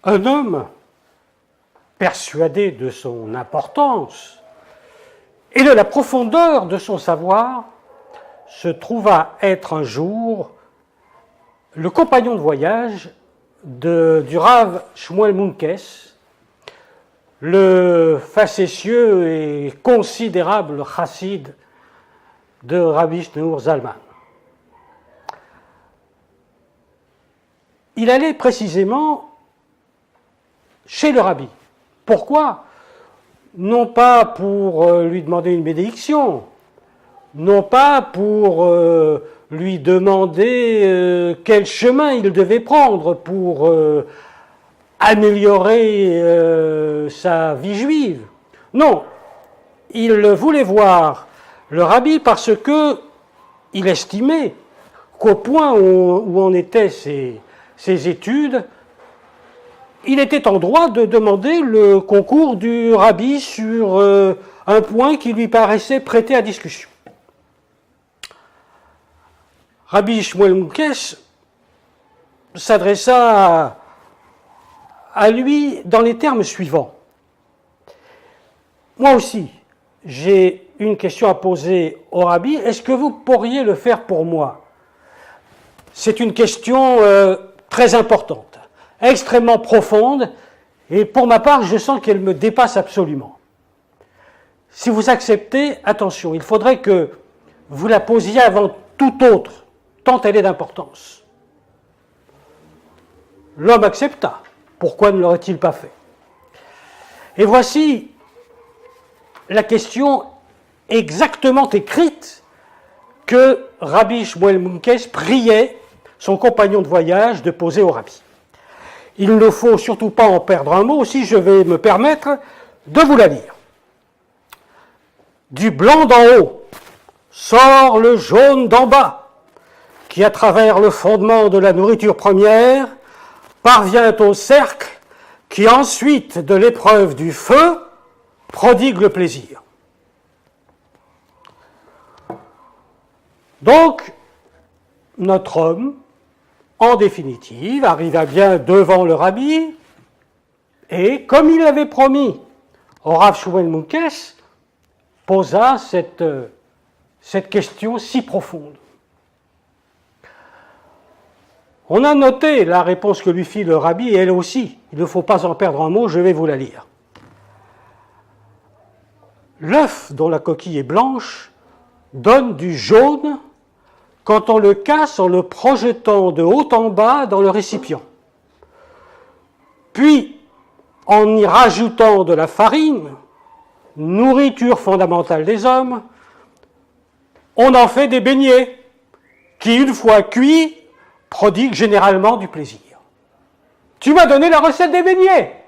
Un homme persuadé de son importance et de la profondeur de son savoir se trouva être un jour le compagnon de voyage du Rav Shmuel Munkes, le facétieux et considérable chassid de Rabbi Shneur Zalman. Il allait précisément chez le rabbi. Pourquoi? Non pas pour lui demander une bénédiction, non pas pour lui demander quel chemin il devait prendre pour améliorer sa vie juive. Non, il voulait voir le rabbi parce que il estimait qu'au point où en étaient ses études, il était en droit de demander le concours du rabbi sur un point qui lui paraissait prêté à discussion. Rabbi Shmuel Munkes s'adressa à lui dans les termes suivants. Moi aussi, j'ai une question à poser au rabbi. Est-ce que vous pourriez le faire pour moi? C'est une question très importante, extrêmement profonde, et pour ma part, je sens qu'elle me dépasse absolument. Si vous acceptez, attention, il faudrait que vous la posiez avant tout autre, tant elle est d'importance. L'homme accepta. Pourquoi ne l'aurait-il pas fait? Et voici la question exactement écrite que Rabbi Shmuel Munkes priait son compagnon de voyage de poser au rabbi. Il ne faut surtout pas en perdre un mot, si je vais me permettre de vous la lire. Du blanc d'en haut sort le jaune d'en bas, qui à travers le fondement de la nourriture première parvient au cercle qui ensuite de l'épreuve du feu prodigue le plaisir. Donc, notre homme, en définitive, arriva bien devant le rabbi et, comme il l'avait promis au Rav Shmuel Munkes, posa cette question si profonde. On a noté la réponse que lui fit le rabbi, et elle aussi, il ne faut pas en perdre un mot, je vais vous la lire. L'œuf dont la coquille est blanche donne du jaune quand on le casse en le projetant de haut en bas dans le récipient. Puis, en y rajoutant de la farine, nourriture fondamentale des hommes, on en fait des beignets qui, une fois cuits, prodiguent généralement du plaisir. Tu m'as donné la recette des beignets.